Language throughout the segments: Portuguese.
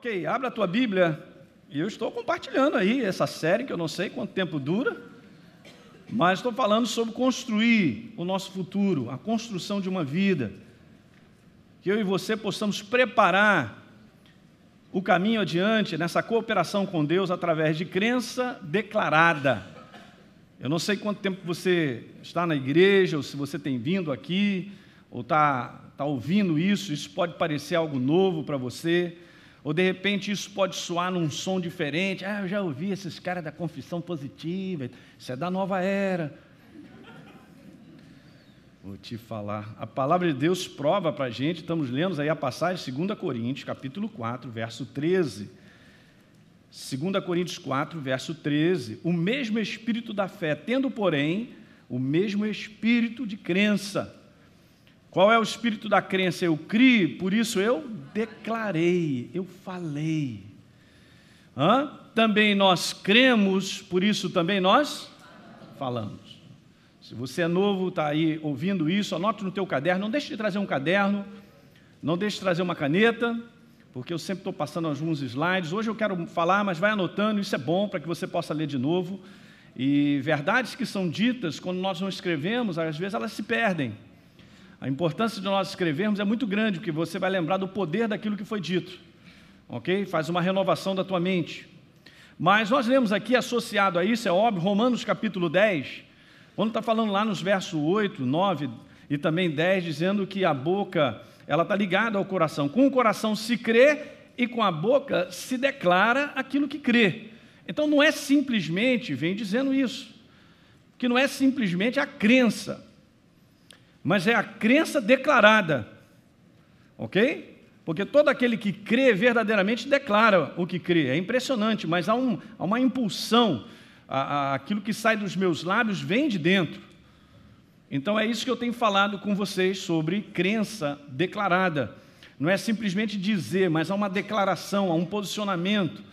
Ok, abra a tua Bíblia, e eu estou compartilhando aí essa série, que eu não sei quanto tempo dura, mas estou falando sobre construir o nosso futuro, a construção de uma vida, que eu e você possamos preparar o caminho adiante nessa cooperação com Deus através de crença declarada. Eu não sei quanto tempo você está na igreja, ou se você tem vindo aqui, ou está ouvindo isso pode parecer algo novo para você, ou de repente isso pode soar num som diferente. Eu já ouvi esses caras da confissão positiva, isso é da nova era. Vou te falar, a palavra de Deus prova para a gente, estamos lendo aí a passagem, 2 Coríntios, capítulo 4, verso 13. 2 Coríntios 4, verso 13. O mesmo espírito da fé, tendo, porém, o mesmo espírito de crença. Qual é o espírito da crença? Eu criei, por isso eu declarei, eu falei. Também nós cremos, por isso também nós falamos. Se você é novo, está aí ouvindo isso, anote no teu caderno, não deixe de trazer um caderno, não deixe de trazer uma caneta, porque eu sempre estou passando alguns slides. Hoje eu quero falar, mas vai anotando, isso é bom para que você possa ler de novo. E verdades que são ditas, quando nós não escrevemos, às vezes elas se perdem. A importância de nós escrevermos é muito grande, porque você vai lembrar do poder daquilo que foi dito, ok? Faz uma renovação da tua mente. Mas nós lemos aqui, associado a isso, é óbvio, Romanos capítulo 10, quando está falando lá nos versos 8, 9 e também 10, dizendo que a boca, ela está ligada ao coração. Com o coração se crê e com a boca se declara aquilo que crê. Então não é simplesmente, vem dizendo isso, que não é simplesmente a crença, mas é a crença declarada, ok? Porque todo aquele que crê verdadeiramente declara o que crê. É impressionante, mas há uma impulsão, aquilo que sai dos meus lábios vem de dentro. Então é isso que eu tenho falado com vocês sobre crença declarada. Não é simplesmente dizer, mas há uma declaração, há um posicionamento.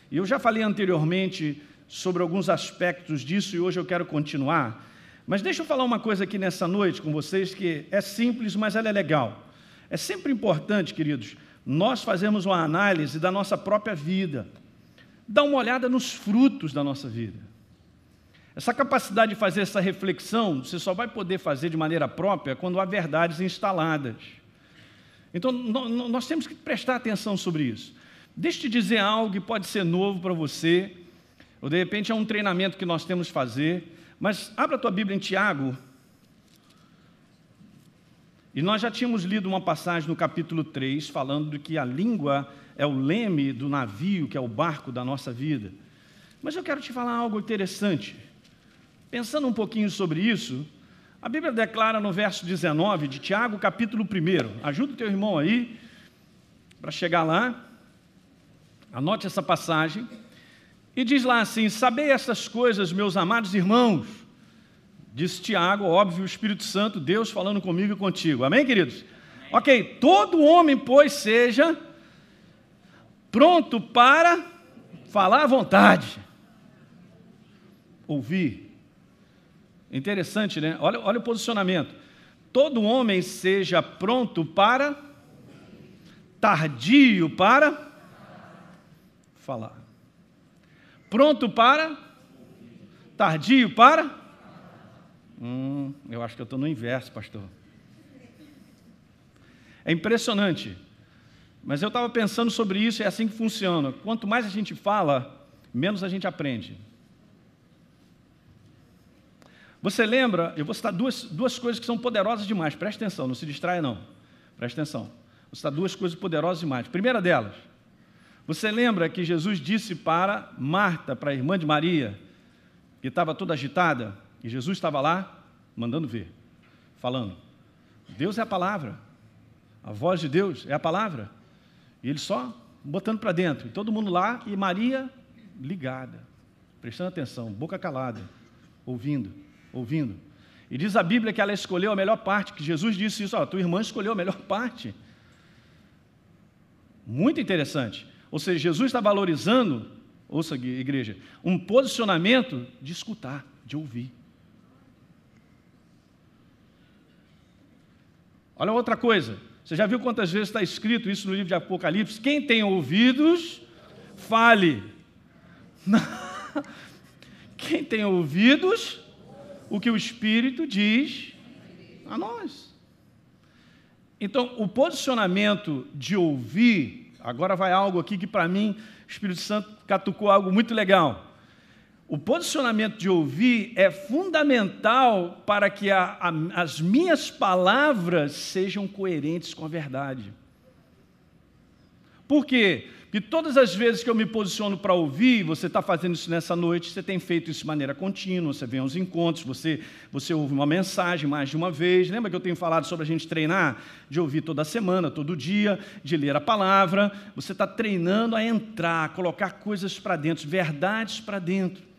E eu já falei anteriormente sobre alguns aspectos disso e hoje eu quero continuar. Mas deixa eu falar uma coisa aqui nessa noite com vocês que é simples, mas ela é legal. É sempre importante, queridos, nós fazermos uma análise da nossa própria vida. Dá uma olhada nos frutos da nossa vida. Essa capacidade de fazer essa reflexão, você só vai poder fazer de maneira própria quando há verdades instaladas. Então, nós temos que prestar atenção sobre isso. Deixa eu te dizer algo que pode ser novo para você, ou de repente é um treinamento que nós temos que fazer, mas abra a tua Bíblia em Tiago, e nós já tínhamos lido uma passagem no capítulo 3, falando de que a língua é o leme do navio, que é o barco da nossa vida. Mas eu quero te falar algo interessante. Pensando um pouquinho sobre isso, a Bíblia declara no verso 19 de Tiago, capítulo 1. Ajuda o teu irmão aí, para chegar lá. Anote essa passagem. E diz lá assim: sabei essas coisas, meus amados irmãos. Diz Tiago, óbvio, o Espírito Santo, Deus falando comigo e contigo. Amém, queridos? Amém. Ok, todo homem, pois, seja pronto para falar à vontade. Ouvir. Interessante, né? Olha o posicionamento. Todo homem seja pronto para, tardio para falar. Pronto para, tardio para. Eu acho que eu estou no inverso, pastor. É impressionante. Mas eu estava pensando sobre isso, é assim que funciona. Quanto mais a gente fala, menos a gente aprende. Você lembra, eu vou citar duas coisas que são poderosas demais, presta atenção, não se distraia não, presta atenção. Vou citar duas coisas poderosas demais. Primeira delas, você lembra que Jesus disse para Marta, para a irmã de Maria, que estava toda agitada, e Jesus estava lá, mandando ver, falando, Deus é a palavra, a voz de Deus é a palavra, e ele só botando para dentro, e todo mundo lá, e Maria ligada, prestando atenção, boca calada, ouvindo. E diz a Bíblia que ela escolheu a melhor parte, que Jesus disse isso, tua irmã escolheu a melhor parte. Muito interessante. Ou seja, Jesus está valorizando, ouça igreja, um posicionamento de escutar, de ouvir. Olha outra coisa, Você já viu quantas vezes está escrito isso no livro de Apocalipse? Quem tem ouvidos, fale. Quem tem ouvidos, o que o Espírito diz a nós. Então, o posicionamento de ouvir, agora vai algo aqui que para mim o Espírito Santo catucou algo muito legal. O posicionamento de ouvir é fundamental para que as minhas palavras sejam coerentes com a verdade. Por quê? Porque todas as vezes que eu me posiciono para ouvir, você está fazendo isso nessa noite, você tem feito isso de maneira contínua, você vem aos encontros, você ouve uma mensagem mais de uma vez. Lembra que eu tenho falado sobre a gente treinar? De ouvir toda semana, todo dia, de ler a palavra. Você está treinando a entrar, a colocar coisas para dentro, verdades para dentro.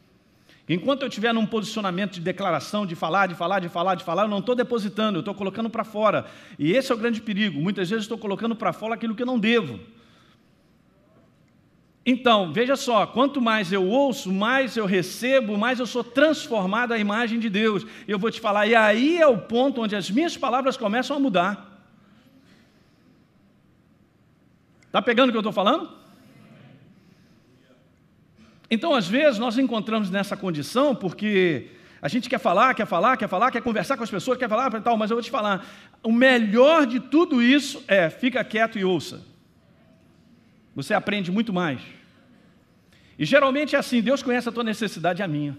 Enquanto eu estiver num posicionamento de declaração, de falar, eu não estou depositando, eu estou colocando para fora. E esse é o grande perigo. Muitas vezes eu estou colocando para fora aquilo que eu não devo. Então, veja só, quanto mais eu ouço, mais eu recebo, mais eu sou transformado à imagem de Deus. E eu vou te falar, e aí é o ponto onde as minhas palavras começam a mudar. Está pegando o que eu estou falando? Então, às vezes, nós encontramos nessa condição porque a gente quer falar, quer conversar com as pessoas, quer falar e tal, mas eu vou te falar, o melhor de tudo isso é, fica quieto e ouça. Você aprende muito mais. E geralmente é assim, Deus conhece a tua necessidade e a minha.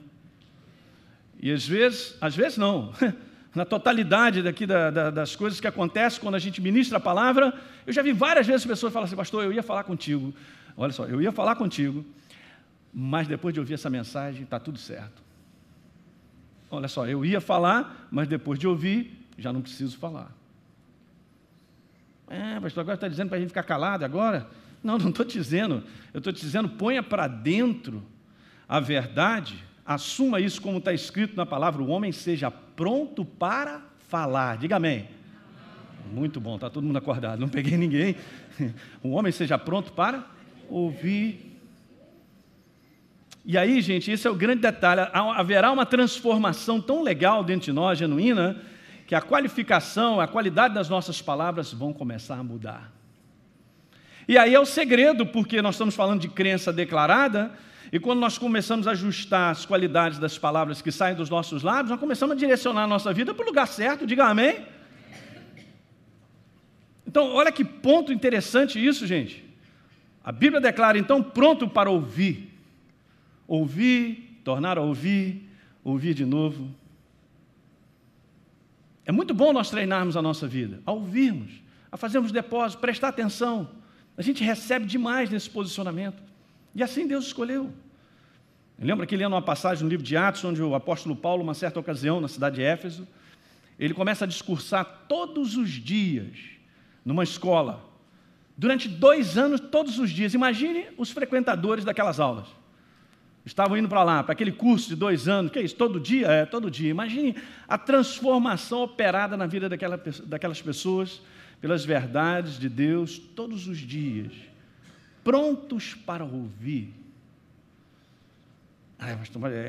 E às vezes não, na totalidade daqui das coisas que acontecem quando a gente ministra a palavra, eu já vi várias vezes pessoas falarem assim, pastor, eu ia falar contigo, olha só, eu ia falar contigo, mas depois de ouvir essa mensagem, está tudo certo. Olha só, eu ia falar, mas depois de ouvir, já não preciso falar. Pastor, agora está dizendo para a gente ficar calado agora? Não estou dizendo. Eu estou dizendo, ponha para dentro a verdade, assuma isso como está escrito na palavra, o homem seja pronto para falar. Diga amém. Muito bom, está todo mundo acordado, não peguei ninguém. O homem seja pronto para ouvir. E aí, gente, esse é o grande detalhe, haverá uma transformação tão legal dentro de nós, genuína, que a qualificação, a qualidade das nossas palavras vão começar a mudar. E aí é o segredo, porque nós estamos falando de crença declarada, e quando nós começamos a ajustar as qualidades das palavras que saem dos nossos lábios, nós começamos a direcionar a nossa vida para o lugar certo, diga amém. Então, olha que ponto interessante isso, gente. A Bíblia declara, então, pronto para ouvir. Ouvir, tornar a ouvir, ouvir de novo. É muito bom nós treinarmos a nossa vida, a ouvirmos, a fazermos depósito, prestar atenção. A gente recebe demais nesse posicionamento. E assim Deus escolheu. Lembra que lendo uma passagem no livro de Atos, onde o apóstolo Paulo, uma certa ocasião, na cidade de Éfeso, ele começa a discursar todos os dias, numa escola, durante 2 anos, todos os dias. Imagine os frequentadores daquelas aulas. Estavam indo para lá, para aquele curso de 2 anos, que é isso? Todo dia? Todo dia. Imagine a transformação operada na vida daquelas pessoas, pelas verdades de Deus, todos os dias, prontos para ouvir.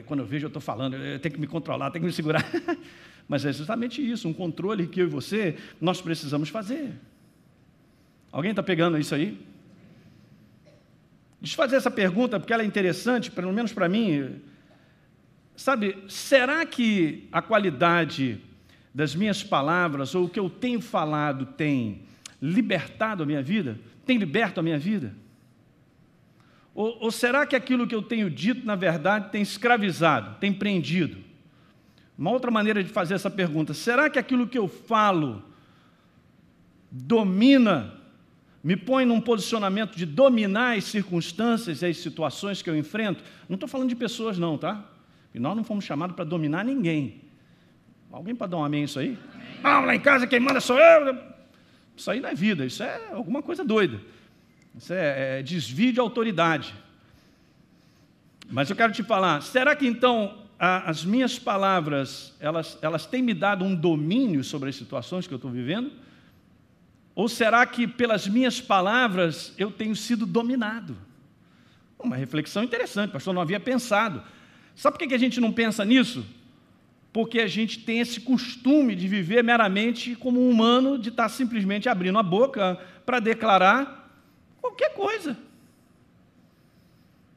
Quando eu vejo, eu estou falando, eu tenho que me controlar, tenho que me segurar. Mas é exatamente isso, um controle que eu e você, nós precisamos fazer. Alguém está pegando isso aí? Deixa eu fazer essa pergunta, porque ela é interessante, pelo menos para mim. Sabe, será que a qualidade das minhas palavras, ou o que eu tenho falado, tem libertado a minha vida? Tem liberto a minha vida? Ou será que aquilo que eu tenho dito, na verdade, tem escravizado, tem prendido? Uma outra maneira de fazer essa pergunta, será que aquilo que eu falo domina, me põe num posicionamento de dominar as circunstâncias e as situações que eu enfrento? Não estou falando de pessoas não, tá? E nós não fomos chamados para dominar ninguém. Alguém pode dar um amém isso aí? Não, lá em casa quem manda sou eu. Isso aí não é vida, isso é alguma coisa doida. Isso é desvio de autoridade. Mas eu quero te falar, será que então as minhas palavras, elas têm me dado um domínio sobre as situações que eu estou vivendo? Ou será que pelas minhas palavras eu tenho sido dominado? Uma reflexão interessante, pastor, não havia pensado. Sabe por que a gente não pensa nisso? porque a gente tem esse costume de viver meramente como um humano, de estar simplesmente abrindo a boca para declarar qualquer coisa.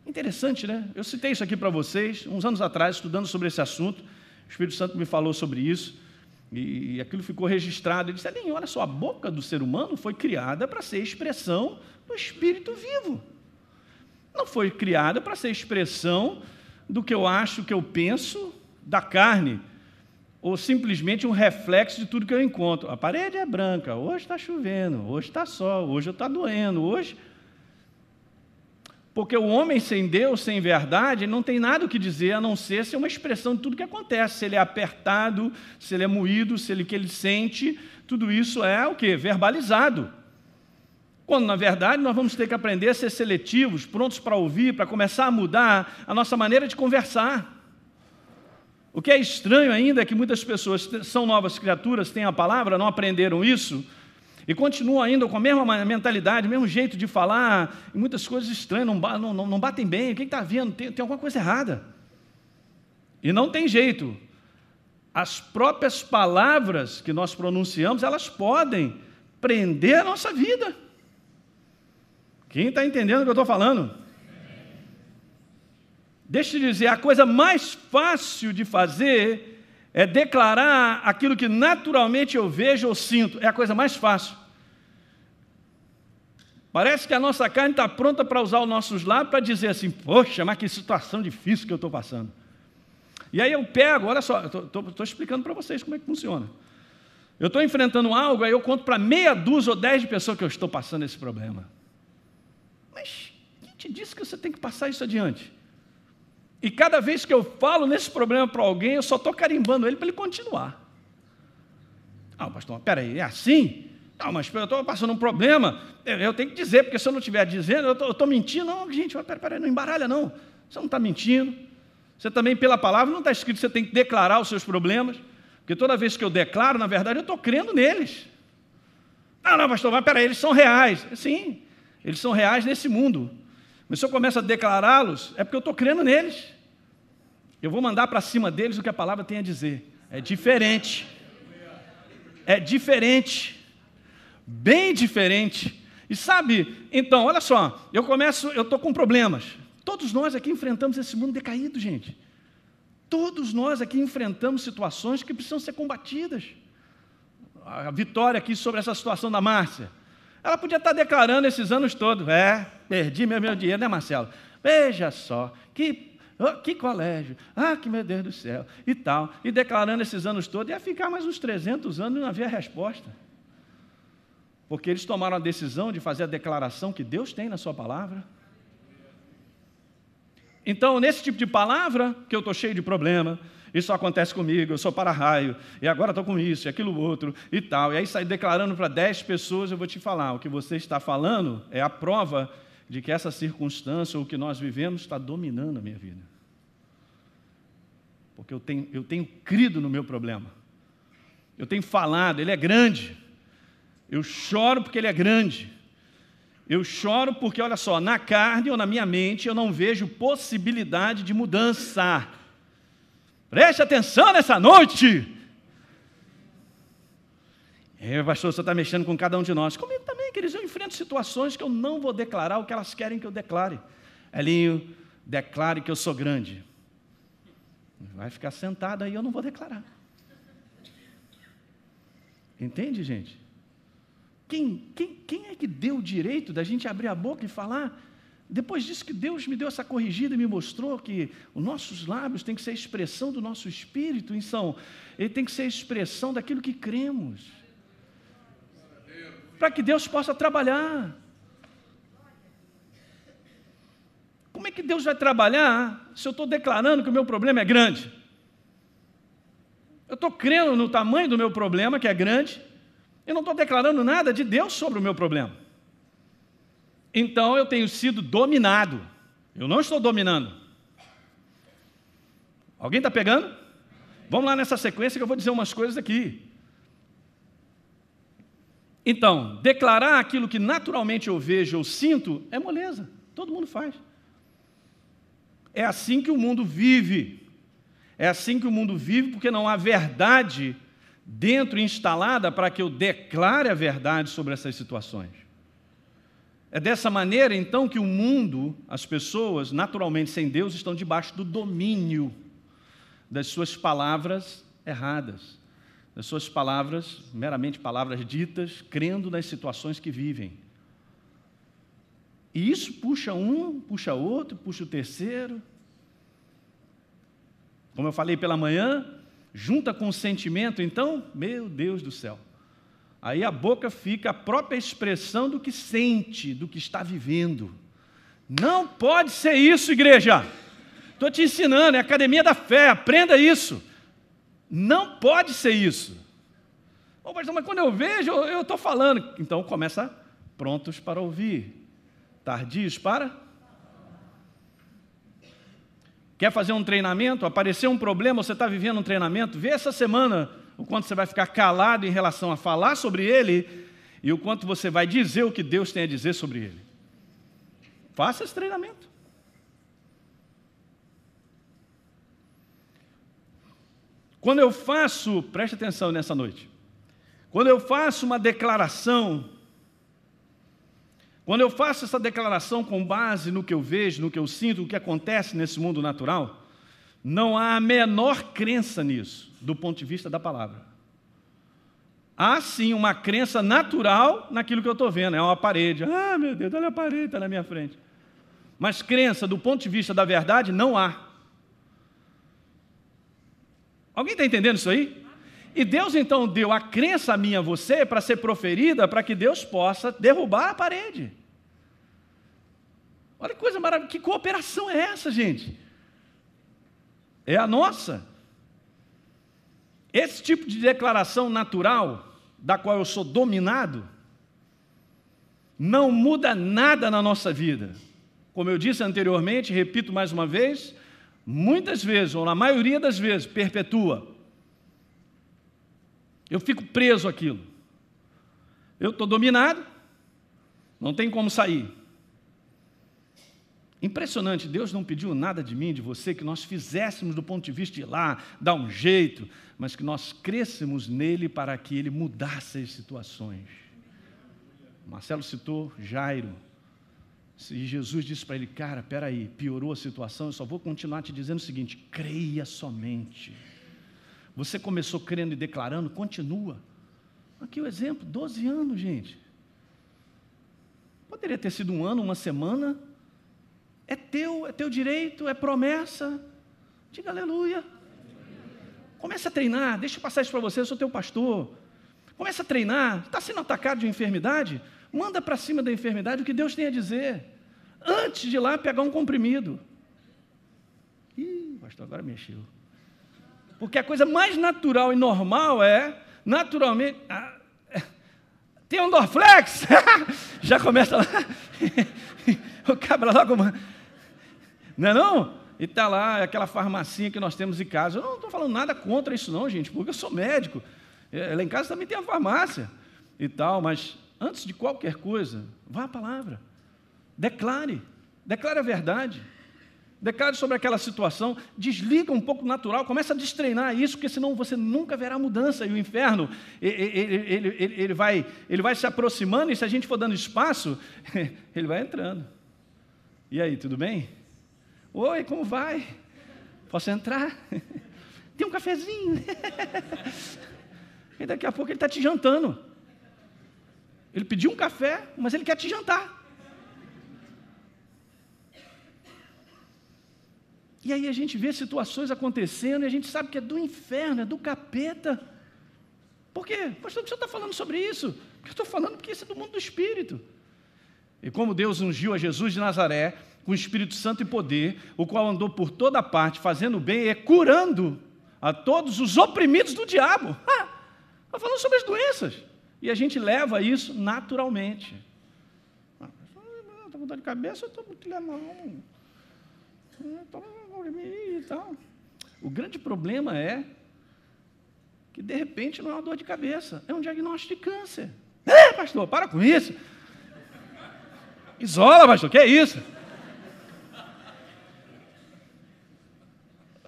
Interessante, né? Eu citei isso aqui para vocês, uns anos atrás, estudando sobre esse assunto, o Espírito Santo me falou sobre isso, e aquilo ficou registrado. Ele disse: Elinho, olha só, a boca do ser humano foi criada para ser expressão do Espírito vivo. Não foi criada para ser expressão do que eu acho, que eu penso, da carne, ou simplesmente um reflexo de tudo que eu encontro. A parede é branca, hoje está chovendo, hoje está sol, hoje está doendo, hoje... Porque o homem sem Deus, sem verdade, não tem nada o que dizer, a não ser ser uma expressão de tudo que acontece. Se ele é apertado, se ele é moído, se ele que ele sente, tudo isso é o quê? Verbalizado. Quando, na verdade, nós vamos ter que aprender a ser seletivos, prontos para ouvir, para começar a mudar a nossa maneira de conversar. O que é estranho ainda é que muitas pessoas são novas criaturas, têm a palavra, não aprenderam isso, e continuam ainda com a mesma mentalidade, o mesmo jeito de falar, e muitas coisas estranhas, não batem bem. O que está vendo? Tem alguma coisa errada. E não tem jeito. As próprias palavras que nós pronunciamos, elas podem prender a nossa vida. Quem está entendendo o que eu estou falando? Deixa eu dizer, a coisa mais fácil de fazer é declarar aquilo que naturalmente eu vejo ou sinto. É a coisa mais fácil. Parece que a nossa carne está pronta para usar os nossos lábios para dizer assim: poxa, mas que situação difícil que eu estou passando. E aí eu pego, olha só, estou explicando para vocês como é que funciona. Eu estou enfrentando algo, aí eu conto para meia dúzia ou 10 de pessoas que eu estou passando esse problema. Mas quem te disse que você tem que passar isso adiante? E cada vez que eu falo nesse problema para alguém, eu só estou carimbando ele para ele continuar. Ah, pastor, peraí, é assim? Não, mas eu estou passando um problema, eu tenho que dizer, porque se eu não estiver dizendo, eu estou mentindo. Não, gente, peraí, não embaralha não. Você não está mentindo. Você também, pela palavra, não está escrito que você tem que declarar os seus problemas, porque toda vez que eu declaro, na verdade, eu estou crendo neles. Não, pastor, mas peraí, eles são reais. Sim, eles são reais nesse mundo. Mas se eu começo a declará-los, é porque eu estou crendo neles. Eu vou mandar para cima deles o que a palavra tem a dizer. É diferente. É diferente. Bem diferente. E sabe, então, olha só, eu estou com problemas. Todos nós aqui enfrentamos esse mundo decaído, gente. Todos nós aqui enfrentamos situações que precisam ser combatidas. A Vitória aqui sobre essa situação da Márcia. Ela podia estar declarando esses anos todos: perdi meu dinheiro, né, Marcelo? Veja só, que colégio, que meu Deus do céu, e tal. E declarando esses anos todos, ia ficar mais uns 300 anos e não havia resposta. Porque eles tomaram a decisão de fazer a declaração que Deus tem na sua palavra. Então, nesse tipo de palavra, que eu estou cheio de problema, isso acontece comigo, eu sou para-raio, e agora estou com isso, e aquilo outro, e tal. E aí sai declarando para 10 pessoas, eu vou te falar, o que você está falando é a prova de que essa circunstância, ou o que nós vivemos, está dominando a minha vida. Porque eu tenho crido no meu problema. Eu tenho falado, ele é grande. Eu choro porque ele é grande. Eu choro porque, olha só, na carne ou na minha mente eu não vejo possibilidade de mudança. Preste atenção nessa noite. Pastor, você está mexendo com cada um de nós. Comigo também, queridos, eu enfrento situações que eu não vou declarar o que elas querem que eu declare. Elinho, declare que eu sou grande. Vai ficar sentado aí, eu não vou declarar. Entende, gente? Quem é que deu o direito da gente abrir a boca e falar? Depois disso que Deus me deu essa corrigida e me mostrou que os nossos lábios têm que ser a expressão do nosso espírito, ele tem que ser a expressão daquilo que cremos, para que Deus possa trabalhar. Como é que Deus vai trabalhar se eu estou declarando que o meu problema é grande? Eu estou crendo no tamanho do meu problema, que é grande, eu não estou declarando nada de Deus sobre o meu problema. Então eu tenho sido dominado. Eu não estou dominando. Alguém está pegando? Vamos lá nessa sequência que eu vou dizer umas coisas aqui. Então, declarar aquilo que naturalmente eu vejo ou sinto é moleza. Todo mundo faz. É assim que o mundo vive. É assim que o mundo vive, porque não há verdade dentro instalada para que eu declare a verdade sobre essas situações. É dessa maneira, então, que o mundo, as pessoas, naturalmente sem Deus, estão debaixo do domínio das suas palavras erradas, das suas palavras, meramente palavras ditas, crendo nas situações que vivem. E isso puxa um, puxa outro, puxa o terceiro. Como eu falei pela manhã, junta com o sentimento, então, meu Deus do céu. Aí a boca fica a própria expressão do que sente, do que está vivendo. Não pode ser isso, igreja. Estou te ensinando, é a academia da fé, aprenda isso. Não pode ser isso. Oh, pastor, mas quando eu vejo, eu estou falando. Então começa prontos para ouvir, tardios para... Quer fazer um treinamento? Apareceu um problema, você está vivendo um treinamento? Vê essa semana o quanto você vai ficar calado em relação a falar sobre ele e o quanto você vai dizer o que Deus tem a dizer sobre ele. Faça esse treinamento. Quando eu faço, preste atenção nessa noite, quando eu faço uma declaração, quando eu faço essa declaração com base no que eu vejo, no que eu sinto, no que acontece nesse mundo natural, não há a menor crença nisso, do ponto de vista da palavra. Há sim uma crença natural naquilo que eu estou vendo, é uma parede. Ah, meu Deus, olha a parede, está na minha frente. Mas crença do ponto de vista da verdade, não há. Alguém está entendendo isso aí? E Deus então deu a crença a mim e a você para ser proferida, para que Deus possa derrubar a parede. Olha que coisa maravilhosa, que cooperação é essa, gente? É a nossa. Esse tipo de declaração natural, da qual eu sou dominado, não muda nada na nossa vida. Como eu disse anteriormente, repito mais uma vez, muitas vezes, ou na maioria das vezes, perpetua. Eu fico preso àquilo. Eu estou dominado, não tem como sair. Impressionante, Deus não pediu nada de mim, de você, que nós fizéssemos do ponto de vista de ir lá, dar um jeito, mas que nós crêssemos nele para que ele mudasse as situações. Marcelo citou Jairo. E Jesus disse para ele, cara, peraí, piorou a situação, eu só vou continuar te dizendo o seguinte, creia somente. Você começou crendo e declarando, continua. Aqui o exemplo, 12 anos, gente. Poderia ter sido um ano, uma semana. É teu direito, é promessa. Diga aleluia. Comece a treinar, deixa eu passar isso para você, eu sou teu pastor. Comece a treinar, está sendo atacado de enfermidade? Manda para cima da enfermidade o que Deus tem a dizer. Antes de ir lá pegar um comprimido. Ih, pastor, agora mexeu. Porque a coisa mais natural e normal é, naturalmente, tem um Dorflex, já começa lá, o cabra logo, não é não? E está lá, aquela farmacinha que nós temos em casa, eu não estou falando nada contra isso não, gente, porque eu sou médico, lá em casa também tem a farmácia e tal, mas antes de qualquer coisa, vá à palavra, declare a verdade. Declare sobre aquela situação, desliga um pouco o natural, começa a destreinar isso, porque senão você nunca verá mudança. E o inferno, ele vai se aproximando, e se a gente for dando espaço, ele vai entrando. E aí, tudo bem? Oi, como vai? Posso entrar? Tem um cafezinho. E daqui a pouco ele está te jantando. Ele pediu um café, mas ele quer te jantar. E aí a gente vê situações acontecendo e a gente sabe que é do inferno, é do capeta. Por quê? Pastor, por que você está falando sobre isso? Porque eu estou falando porque isso é do mundo do Espírito. E como Deus ungiu a Jesus de Nazaré com o Espírito Santo e poder, o qual andou por toda parte fazendo bem e curando a todos os oprimidos do diabo. Está falando sobre as doenças. E a gente leva isso naturalmente. Estou com dor de cabeça, eu estou muito não. E tal. O grande problema é que de repente não é uma dor de cabeça, é um diagnóstico de câncer. Pastor, para com isso. Isola, pastor, que é isso?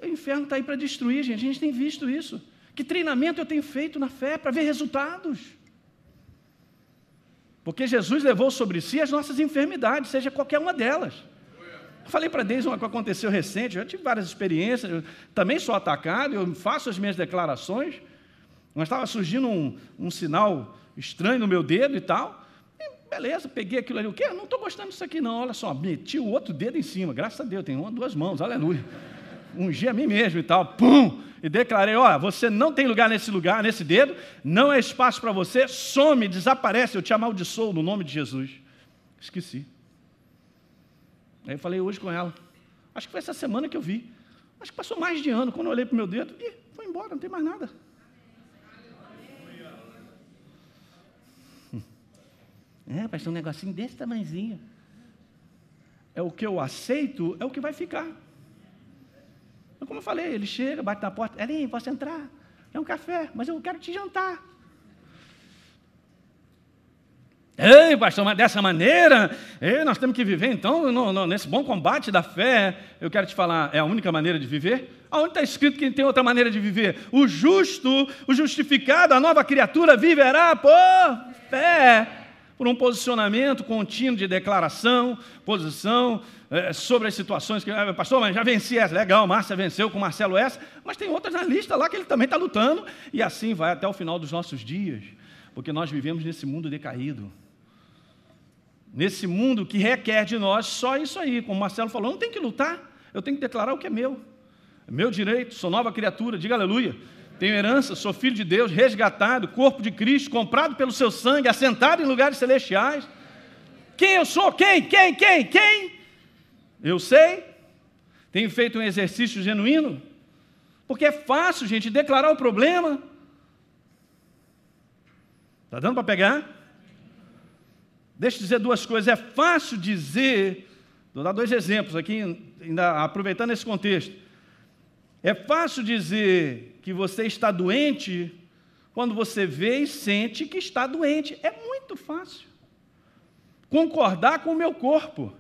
O inferno está aí para destruir, gente. A gente tem visto isso. Que treinamento eu tenho feito na fé para ver resultados? Porque Jesus levou sobre si as nossas enfermidades, seja qualquer uma delas. Eu falei para Deise uma que aconteceu recente, eu já tive várias experiências, eu também sou atacado, eu faço as minhas declarações, mas estava surgindo um sinal estranho no meu dedo e tal. E beleza, peguei aquilo ali, o quê? Não estou gostando disso aqui não, olha só, meti o outro dedo em cima, graças a Deus, tenho duas mãos, aleluia. Ungi a mim mesmo e tal, pum! E declarei, você não tem lugar, nesse dedo, não é espaço para você, some, desaparece, eu te amaldiçoo no nome de Jesus. Esqueci. Aí eu falei hoje com ela, acho que foi essa semana que eu vi, acho que passou mais de ano, quando eu olhei para o meu dedo, foi embora, não tem mais nada. Pastor, um negocinho desse tamanhozinho. É o que eu aceito, é o que vai ficar. Como eu falei, ele chega, bate na porta, Elinho, posso entrar? É um café, mas eu quero te jantar. Ei, pastor, mas dessa maneira, nós temos que viver então nesse bom combate da fé. Eu quero te falar, é a única maneira de viver? Aonde está escrito que tem outra maneira de viver? O justo, o justificado, a nova criatura viverá por fé. Por um posicionamento contínuo de declaração, posição sobre as situações que, pastor, mas já venci essa, legal, Márcia venceu com Marcelo essa, mas tem outras na lista lá que ele também está lutando, e assim vai até o final dos nossos dias, porque nós vivemos nesse mundo decaído, nesse mundo que requer de nós só isso aí, como o Marcelo falou, não tem que lutar, eu tenho que declarar o que é meu direito, sou nova criatura, diga aleluia. Tenho herança, sou filho de Deus, resgatado, corpo de Cristo, comprado pelo seu sangue, assentado em lugares celestiais. Quem eu sou? Quem? Eu sei. Tenho feito um exercício genuíno. Porque é fácil, gente, declarar o problema. Está dando para pegar? Deixa eu dizer duas coisas. É fácil dizer, vou dar dois exemplos aqui, ainda aproveitando esse contexto. É fácil dizer que você está doente quando você vê e sente que está doente. É muito fácil. Concordar com o meu corpo.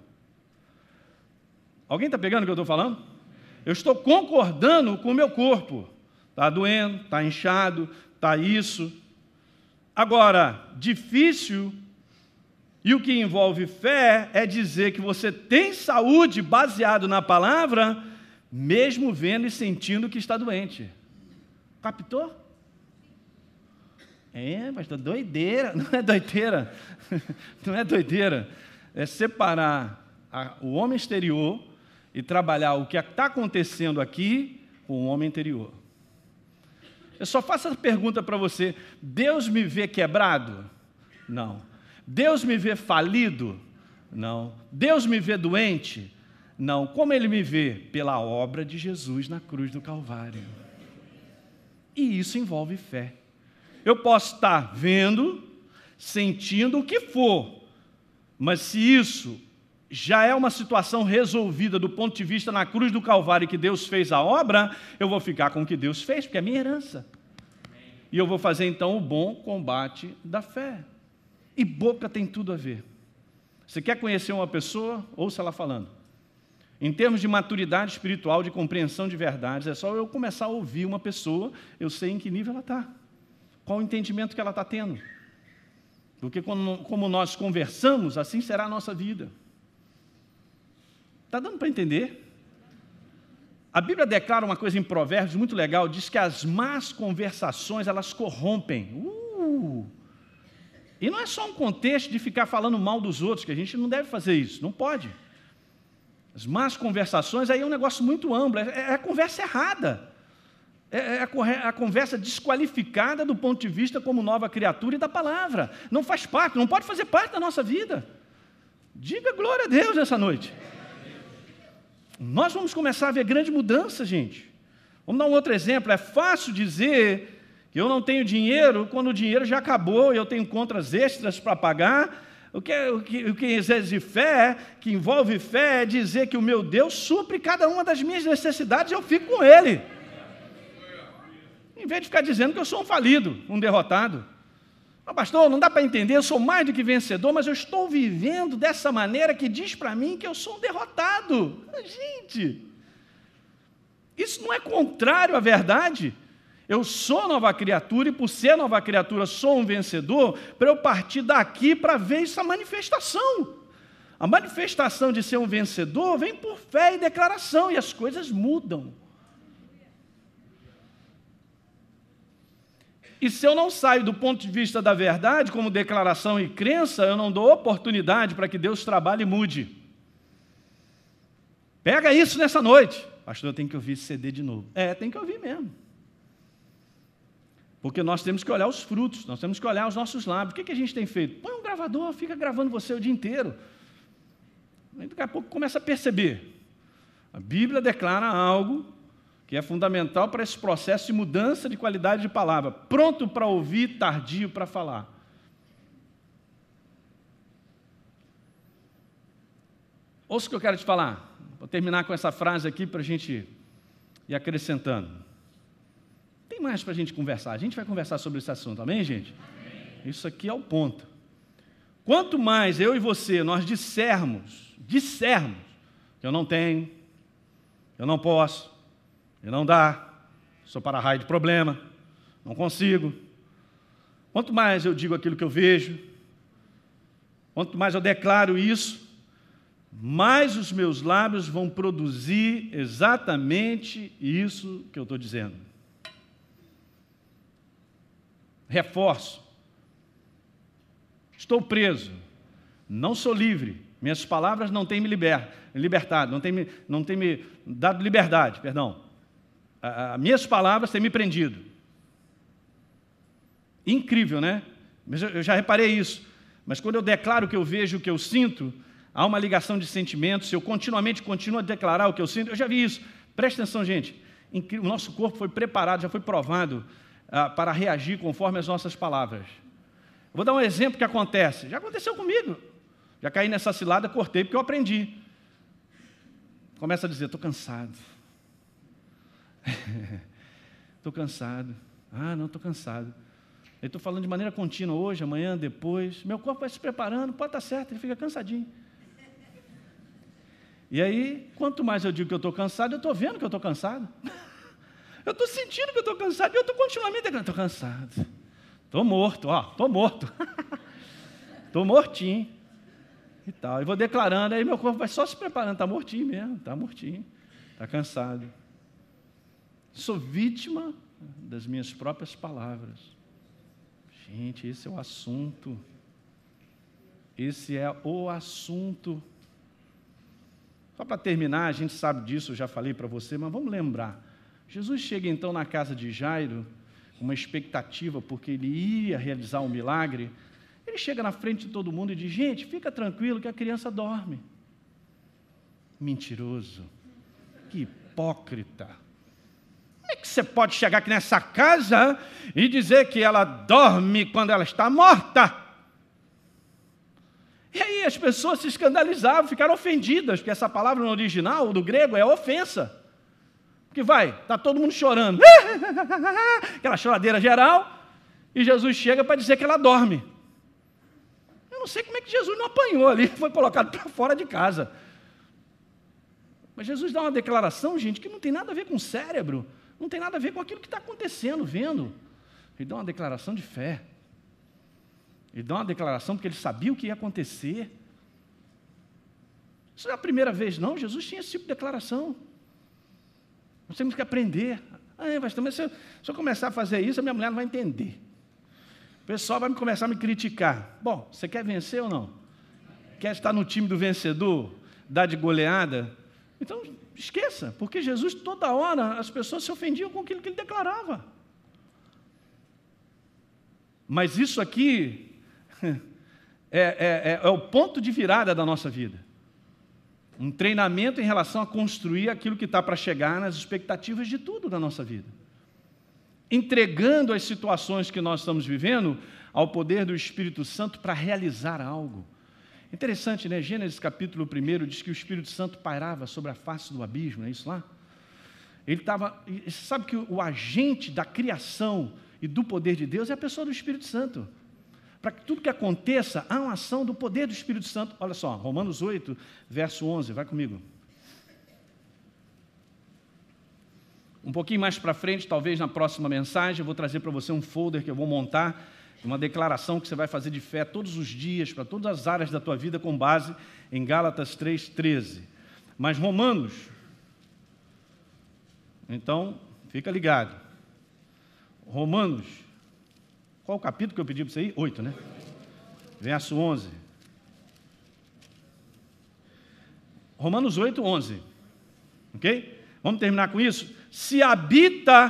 Alguém está pegando o que eu estou falando? Eu estou concordando com o meu corpo. Está doendo, está inchado, está isso. Agora, difícil, e o que envolve fé, é dizer que você tem saúde baseado na palavra, mesmo vendo e sentindo que está doente. Captou? Pastor, doideira. Não é doideira. Não é doideira. É separar o homem exterior e trabalhar o que está acontecendo aqui com o homem interior. Eu só faço essa pergunta para você. Deus me vê quebrado? Não. Deus me vê falido? Não. Deus me vê doente? Não. Como Ele me vê? Pela obra de Jesus na cruz do Calvário. E isso envolve fé. Eu posso estar vendo, sentindo o que for, mas se isso já é uma situação resolvida do ponto de vista na cruz do Calvário que Deus fez a obra, eu vou ficar com o que Deus fez, porque é minha herança. E eu vou fazer então o bom combate da fé. E boca tem tudo a ver. Você quer conhecer uma pessoa? Ouça ela falando. Em termos de maturidade espiritual, de compreensão de verdades, é só eu começar a ouvir uma pessoa, eu sei em que nível ela está. Qual o entendimento que ela está tendo. Porque como nós conversamos, assim será a nossa vida. Está dando para entender? A Bíblia declara uma coisa em Provérbios muito legal, diz que as más conversações, elas corrompem. E não é só um contexto de ficar falando mal dos outros, que a gente não deve fazer isso, não pode. As más conversações, aí é um negócio muito amplo, é a conversa errada. É a conversa desqualificada do ponto de vista como nova criatura e da palavra. Não faz parte, não pode fazer parte da nossa vida. Diga glória a Deus essa noite. Nós vamos começar a ver grande mudança, gente. Vamos dar um outro exemplo. É fácil dizer que eu não tenho dinheiro quando o dinheiro já acabou e eu tenho contas extras para pagar. O que exige fé, que envolve fé, é dizer que o meu Deus supre cada uma das minhas necessidades e eu fico com Ele. Em vez de ficar dizendo que eu sou um falido, um derrotado. Mas, pastor, não dá para entender, eu sou mais do que vencedor, mas eu estou vivendo dessa maneira que diz para mim que eu sou um derrotado. Gente, Isso não é contrário à verdade? Eu sou nova criatura e, por ser nova criatura, sou um vencedor, para eu partir daqui para ver essa manifestação. A manifestação de ser um vencedor vem por fé e declaração, e as coisas mudam. E se eu não saio do ponto de vista da verdade, como declaração e crença, eu não dou oportunidade para que Deus trabalhe e mude. Pega isso nessa noite. Pastor, eu tenho que ouvir esse CD de novo. Tem que ouvir mesmo. Porque nós temos que olhar os frutos, nós temos que olhar os nossos lábios. O que a gente tem feito? Põe um gravador, fica gravando você o dia inteiro. Aí, daqui a pouco começa a perceber. A Bíblia declara algo que é fundamental para esse processo de mudança de qualidade de palavra. Pronto para ouvir, tardio para falar. Ouça o que eu quero te falar. Vou terminar com essa frase aqui para a gente ir acrescentando. Tem mais para a gente conversar. A gente vai conversar sobre esse assunto, amém, gente? Amém. Isso aqui é o ponto. Quanto mais eu e você, nós dissermos, que eu não tenho, eu não posso, eu não dá, sou para-raio de problema, não consigo. Quanto mais eu digo aquilo que eu vejo, quanto mais eu declaro isso, mais os meus lábios vão produzir exatamente isso que eu estou dizendo. Reforço. Estou preso, não sou livre, minhas palavras não têm me libertado, não têm me dado liberdade, perdão. Minhas palavras têm me prendido. Incrível, né? Mas eu já reparei isso. Mas quando eu declaro o que eu vejo, o que eu sinto, há uma ligação de sentimentos. Se eu continuo a declarar o que eu sinto, eu já vi isso. Presta atenção, gente. O nosso corpo foi preparado, já foi provado para reagir conforme as nossas palavras. Eu vou dar um exemplo que acontece. Já aconteceu comigo. Já caí nessa cilada, cortei porque eu aprendi. Começa a dizer, estou cansado. Estou cansado. Não, estou cansado. Eu estou falando de maneira contínua hoje, amanhã, depois. Meu corpo vai se preparando, pode estar certo, ele fica cansadinho. E aí, quanto mais eu digo que eu estou cansado, eu estou vendo que eu estou cansado. Eu estou sentindo que eu estou cansado e eu estou continuamente declarando, estou cansado. Estou morto, estou morto. Estou mortinho. E tal. E vou declarando, aí meu corpo vai só se preparando, está mortinho mesmo, está cansado. Sou vítima das minhas próprias palavras. Gente, esse é o assunto. Esse é o assunto. Só para terminar, a gente sabe disso, eu já falei para você, mas vamos lembrar. Jesus chega então na casa de Jairo, com uma expectativa, porque ele ia realizar um milagre. Ele chega na frente de todo mundo e diz, gente, fica tranquilo que a criança dorme. Mentiroso. Que hipócrita. Como é que você pode chegar aqui nessa casa e dizer que ela dorme quando ela está morta? E aí as pessoas se escandalizavam, ficaram ofendidas, porque essa palavra no original, do grego, é ofensa. Porque está todo mundo chorando, aquela choradeira geral, e Jesus chega para dizer que ela dorme. Eu não sei como é que Jesus não apanhou ali, foi colocado para fora de casa. Mas Jesus dá uma declaração, gente, que não tem nada a ver com o cérebro, não tem nada a ver com aquilo que está acontecendo, vendo. Ele dá uma declaração de fé. Ele dá uma declaração porque ele sabia o que ia acontecer. Isso não é a primeira vez, não. Jesus tinha esse tipo de declaração. Nós temos que aprender. Mas também se eu começar a fazer isso, a minha mulher não vai entender. O pessoal vai começar a me criticar. Bom, você quer vencer ou não? Quer estar no time do vencedor? Dar de goleada? Então, esqueça, porque Jesus, toda hora, as pessoas se ofendiam com aquilo que ele declarava. Mas isso aqui é o ponto de virada da nossa vida. Um treinamento em relação a construir aquilo que está para chegar nas expectativas de tudo da nossa vida. Entregando as situações que nós estamos vivendo ao poder do Espírito Santo para realizar algo. Interessante, né? Gênesis capítulo 1 diz que o Espírito Santo pairava sobre a face do abismo, não é isso lá? Ele estava... Sabe que o agente da criação e do poder de Deus é a pessoa do Espírito Santo. Para que tudo que aconteça, há uma ação do poder do Espírito Santo. Olha só, Romanos 8, verso 11, vai comigo. Um pouquinho mais para frente, talvez na próxima mensagem, eu vou trazer para você um folder que eu vou montar, uma declaração que você vai fazer de fé todos os dias, para todas as áreas da tua vida, com base em Gálatas 3:13. Mas Romanos, então, fica ligado. Romanos, qual o capítulo que eu pedi para você ir? 8, né? Verso 11. Romanos 8:11. Ok? Vamos terminar com isso? Se habita